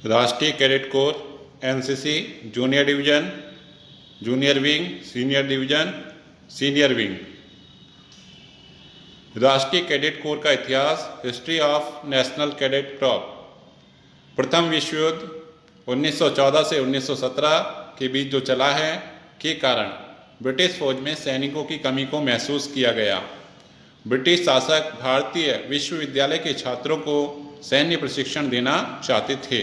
राष्ट्रीय cadet corps, NCC, junior division, junior wing, senior division, senior wing. राष्ट्रीय cadet corps का इतिहास, history of national cadet corps. प्रथम विश्व युद्ध 1914 से 1917 के बीच जो चला है के कारण ब्रिटिश फौज में सैनिकों की कमी को महसूस किया गया। ब्रिटिश शासक भारतीय विश्वविद्यालय के छात्रों को सैन्य प्रशिक्षण देना चाहते थे,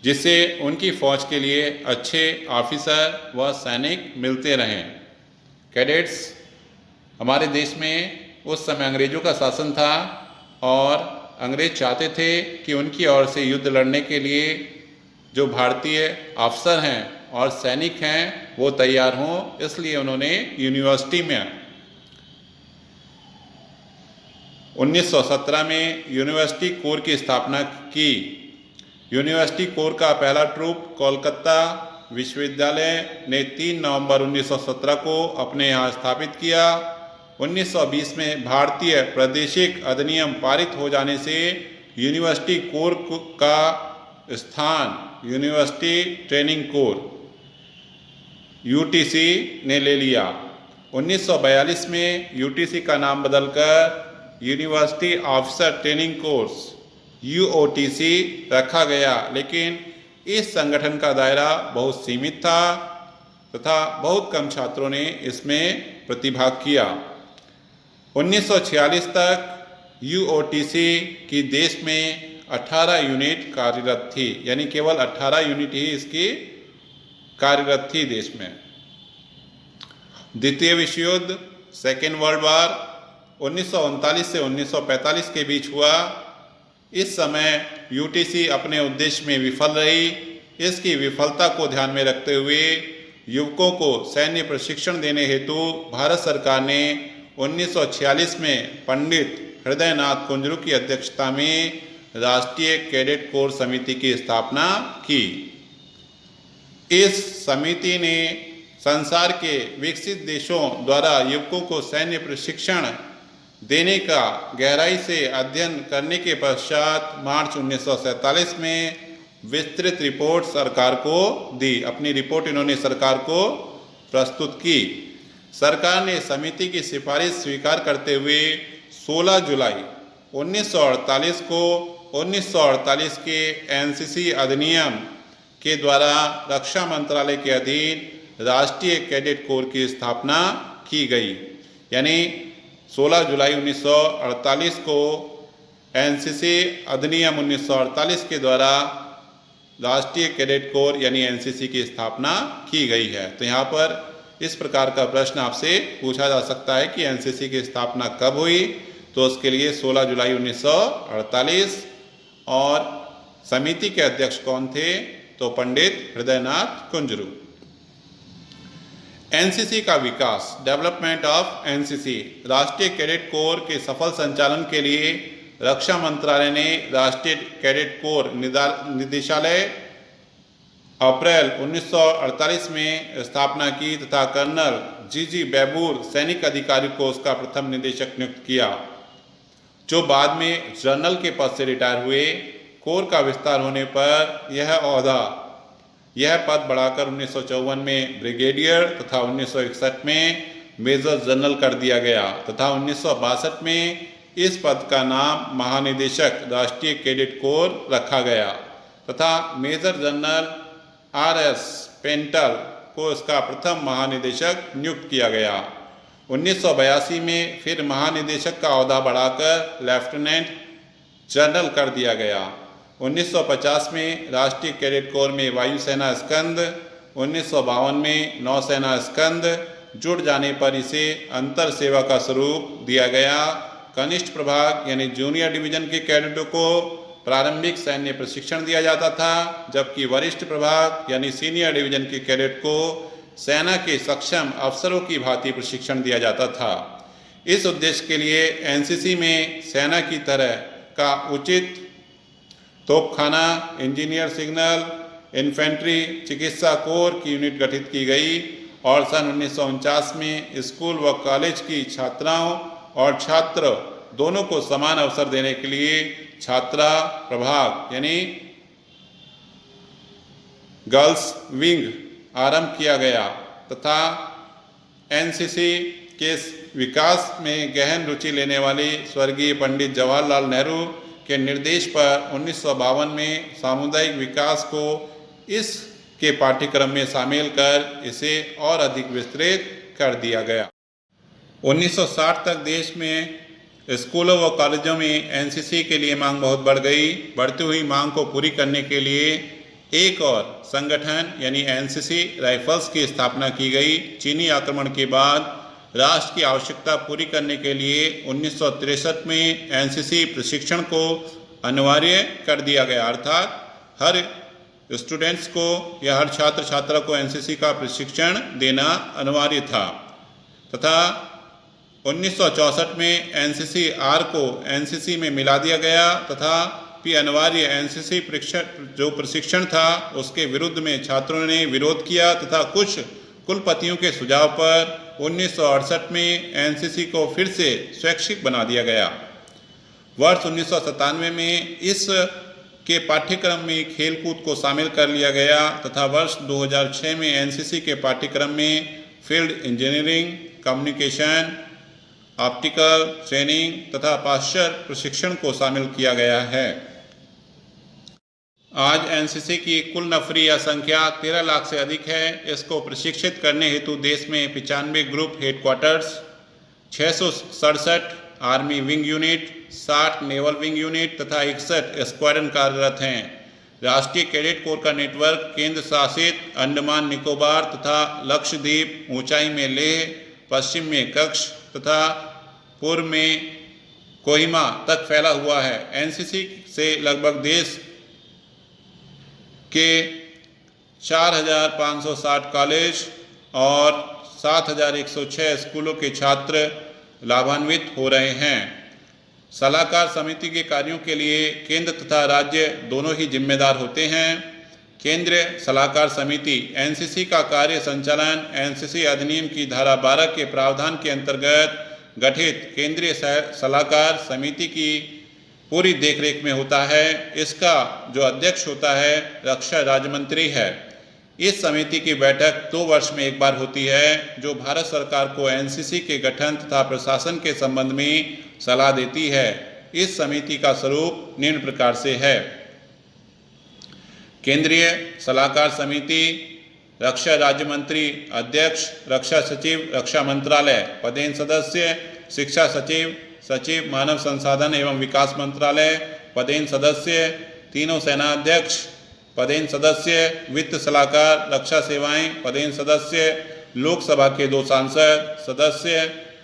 जिससे उनकी फौज के लिए अच्छे ऑफिसर व सैनिक मिलते रहें। कैडेट्स हमारे देश में उस समय अंग्रेज़ों का शासन था और अंग्रेज चाहते थे कि उनकी ओर से युद्ध लड़ने के लिए जो भारतीय अफसर हैं और सैनिक हैं वो तैयार हों, इसलिए उन्होंने यूनिवर्सिटी में 1917 में यूनिवर्सिटी कोर की स्थापना की। यूनिवर्सिटी कोर का पहला ट्रूप कोलकाता विश्वविद्यालय ने 3 नवंबर 1917 को अपने यहाँ स्थापित किया। 1920 में भारतीय प्रादेशिक अधिनियम पारित हो जाने से यूनिवर्सिटी कोर का स्थान यूनिवर्सिटी ट्रेनिंग कोर यूटीसी ने ले लिया। 1942 में यूटीसी का नाम बदलकर यूनिवर्सिटी ऑफिसर ट्रेनिंग कोर्स यूओटीसी रखा गया, लेकिन इस संगठन का दायरा बहुत सीमित था तथा बहुत कम छात्रों ने इसमें प्रतिभाग किया। 1946 तक यूओटीसी की देश में 18 यूनिट कार्यरत थी, यानी केवल 18 यूनिट ही इसकी कार्यरत थी देश में। द्वितीय विश्व युद्ध, सेकेंड वर्ल्ड वार 1939 से 1945 के बीच हुआ। इस समय यूटीसी अपने उद्देश्य में विफल रही। इसकी विफलता को ध्यान में रखते हुए युवकों को सैन्य प्रशिक्षण देने हेतु भारत सरकार ने 1946 में पंडित हृदयनाथ कुंजरू की अध्यक्षता में राष्ट्रीय कैडेट कोर समिति की स्थापना की। इस समिति ने संसार के विकसित देशों द्वारा युवकों को सैन्य प्रशिक्षण देने का गहराई से अध्ययन करने के पश्चात मार्च 1947 में विस्तृत रिपोर्ट सरकार को दी। अपनी रिपोर्ट इन्होंने सरकार को प्रस्तुत की। सरकार ने समिति की सिफारिश स्वीकार करते हुए 16 जुलाई 1948 को 1948 के एनसीसी अधिनियम के द्वारा रक्षा मंत्रालय के अधीन राष्ट्रीय कैडेट कोर की स्थापना की गई। यानी 16 जुलाई 1948 को एनसीसी अधिनियम 1948 के द्वारा राष्ट्रीय कैडेट कोर यानी एनसीसी की स्थापना की गई है। तो यहाँ पर इस प्रकार का प्रश्न आपसे पूछा जा सकता है कि एनसीसी की स्थापना कब हुई, तो उसके लिए 16 जुलाई 1948। और समिति के अध्यक्ष कौन थे, तो पंडित हृदयनाथ कुंजरू। एनसीसी का विकास, डेवलपमेंट ऑफ एनसीसी। राष्ट्रीय कैडेट कोर के सफल संचालन के लिए रक्षा मंत्रालय ने राष्ट्रीय कैडेट कोर निदेशालय अप्रैल 1948 में स्थापना की तथा कर्नल जीजी बैबूर सैनिक अधिकारी को उसका प्रथम निदेशक नियुक्त किया, जो बाद में जनरल के पद से रिटायर हुए। कोर का विस्तार होने पर यह पद बढ़ाकर 1954 में ब्रिगेडियर तथा 1961 में मेजर जनरल कर दिया गया तथा 1962 में इस पद का नाम महानिदेशक राष्ट्रीय कैडेट कोर रखा गया तथा मेजर जनरल आर.एस. पेंटल को इसका प्रथम महानिदेशक नियुक्त किया गया। 1982 में फिर महानिदेशक का ओहदा बढ़ाकर लेफ्टिनेंट जनरल कर दिया गया। 1950 में राष्ट्रीय कैडेट कोर में वायुसेना स्कंद, 1952 में नौसेना स्कंद जुड़ जाने पर इसे अंतर सेवा का स्वरूप दिया गया। कनिष्ठ प्रभाग यानी जूनियर डिवीजन के कैडेटों को प्रारंभिक सैन्य प्रशिक्षण दिया जाता था, जबकि वरिष्ठ प्रभाग यानी सीनियर डिवीजन के कैडेट को सेना के सक्षम अफसरों की भांति प्रशिक्षण दिया जाता था। इस उद्देश्य के लिए एनसीसी में सेना की तरह का उचित तोपखाना, इंजीनियर सिग्नल, इन्फेंट्री, चिकित्सा कोर की यूनिट गठित की गई और सन 1949 में स्कूल व कॉलेज की छात्राओं और छात्र दोनों को समान अवसर देने के लिए छात्रा प्रभाग यानी गर्ल्स विंग आरंभ किया गया तथा एनसीसी के विकास में गहन रुचि लेने वाली स्वर्गीय पंडित जवाहरलाल नेहरू के निर्देश पर 1952 में सामुदायिक विकास को इसके पाठ्यक्रम में शामिल कर इसे और अधिक विस्तृत कर दिया गया। 1960 तक देश में स्कूलों व कॉलेजों में एनसीसी के लिए मांग बहुत बढ़ गई। बढ़ती हुई मांग को पूरी करने के लिए एक और संगठन यानी एनसीसी राइफल्स की स्थापना की गई। चीनी आक्रमण के बाद राष्ट्र की आवश्यकता पूरी करने के लिए 1963 में एनसीसी प्रशिक्षण को अनिवार्य कर दिया गया, अर्थात हर स्टूडेंट्स को या हर छात्र छात्रा को एनसीसी का प्रशिक्षण देना अनिवार्य था तथा 1964 में एनसीसी आर को एनसीसी में मिला दिया गया तथा भी अनिवार्य एनसीसी प्रशिक्षण था उसके विरुद्ध में छात्रों ने विरोध किया तथा कुछ कुलपतियों के सुझाव पर 1968 में एनसीसी को फिर से स्वैच्छिक बना दिया गया। वर्ष 1997 में इस के पाठ्यक्रम में खेलकूद को शामिल कर लिया गया तथा वर्ष 2006 में एनसीसी के पाठ्यक्रम में field engineering, communication, optical training तथा पाश्चर प्रशिक्षण को शामिल किया गया है। आज एनसीसी की कुल नफरी या संख्या 13 लाख से अधिक है। इसको प्रशिक्षित करने हेतु देश में 95 group headquarters, 667 army wing unit, 60 naval wing unit तथा 61 स्क्वाड्रन कार्यरत हैं। राष्ट्रीय कैडेट कोर का नेटवर्क केंद्र शासित अंडमान निकोबार तथा लक्षद्वीप, ऊंचाई में लेह, पश्चिम में कच्छ तथा पूर्व में कोहिमा तक फैला हुआ है। एनसीसी से लगभग देश के 4,560 कॉलेज और 7,106 स्कूलों के छात्र लाभान्वित हो रहे हैं। सलाहकार समिति के कार्यों के लिए केंद्र तथा राज्य दोनों ही जिम्मेदार होते हैं। केंद्रीय सलाहकार समिति एनसीसी का कार्य संचालन एनसीसी अधिनियम की धारा 12 के प्रावधान के अंतर्गत गठित केंद्रीय सलाहकार समिति की पूरी देखरेख में होता है। इसका जो अध्यक्ष होता है रक्षा राज्य मंत्री है। इस समिति की बैठक 2 वर्ष में एक बार होती है जो भारत सरकार को एनसीसी के गठन तथा प्रशासन के संबंध में सलाह देती है। इस समिति का स्वरूप निम्न प्रकार से है। केंद्रीय सलाहकार समिति, रक्षा राज्य मंत्री अध्यक्ष, रक्षा सचिव रक्षा मंत्रालय, पदेन सदस्य शिक्षा सचिव, सचिव मानव संसाधन एवं विकास मंत्रालय, पदेन सदस्य तीनों सेनाध्यक्ष, पदेन सदस्य वित्त सलाहकार रक्षा सेवाएं, पदेन सदस्य लोकसभा के 2 सांसद, सदस्य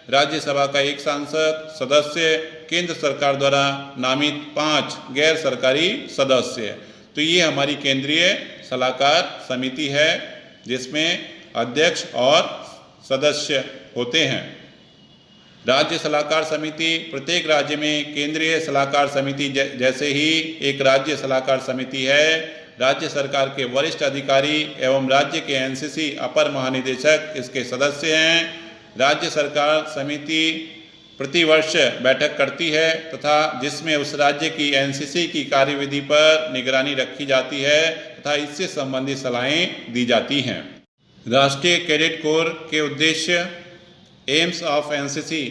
राज्यसभा का 1 सांसद, सदस्य केंद्र सरकार द्वारा नामित 5 गैर सरकारी सदस्य। तो ये हमारी केंद्रीय सलाहकार समिति है जिसमें अध्यक्ष और सदस्य होते हैं। राज्य सलाहकार समिति, प्रत्येक राज्य में केंद्रीय सलाहकार समिति जैसे ही एक राज्य सलाहकार समिति है। राज्य सरकार के वरिष्ठ अधिकारी एवं राज्य के एनसीसी अपर महानिदेशक इसके सदस्य हैं। राज्य सरकार समिति प्रतिवर्ष बैठक करती है तथा जिसमें उस राज्य की एनसीसी की कार्यविधि पर निगरानी रखी जाती है तथा इससे संबंधित सलाहें दी जाती हैं। राष्ट्रीय कैडेट कोर के उद्देश्य, एम्स ऑफ एनसीसी,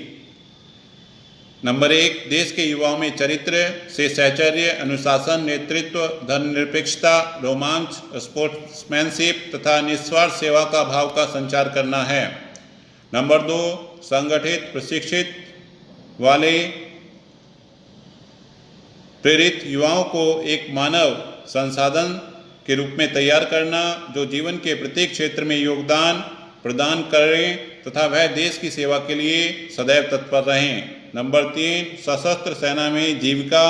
नंबर 1, देश के युवाओं में चरित्र से सहचर्य, अनुशासन, नेतृत्व, धर्मनिरपेक्षता, रोमांच, स्पोर्ट्समैनशिप तथा निस्वार्थ सेवा का भाव का संचार करना है। नंबर 2, संगठित प्रशिक्षित वाले प्रेरित युवाओं को एक मानव संसाधन के रूप में तैयार करना जो जीवन के प्रत्येक क्षेत्र में योगदान प्रदान करें तथा वह देश की सेवा के लिए सदैव तत्पर रहें। नंबर 3, सशस्त्र सेना में जीविका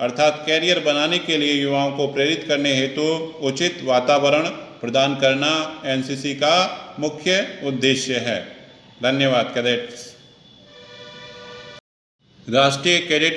अर्थात कैरियर बनाने के लिए युवाओं को प्रेरित करने हेतु उचित वातावरण प्रदान करना एनसीसी का मुख्य उद्देश्य है। धन्यवाद कैडेट्स। राष्ट्रीय कैडेट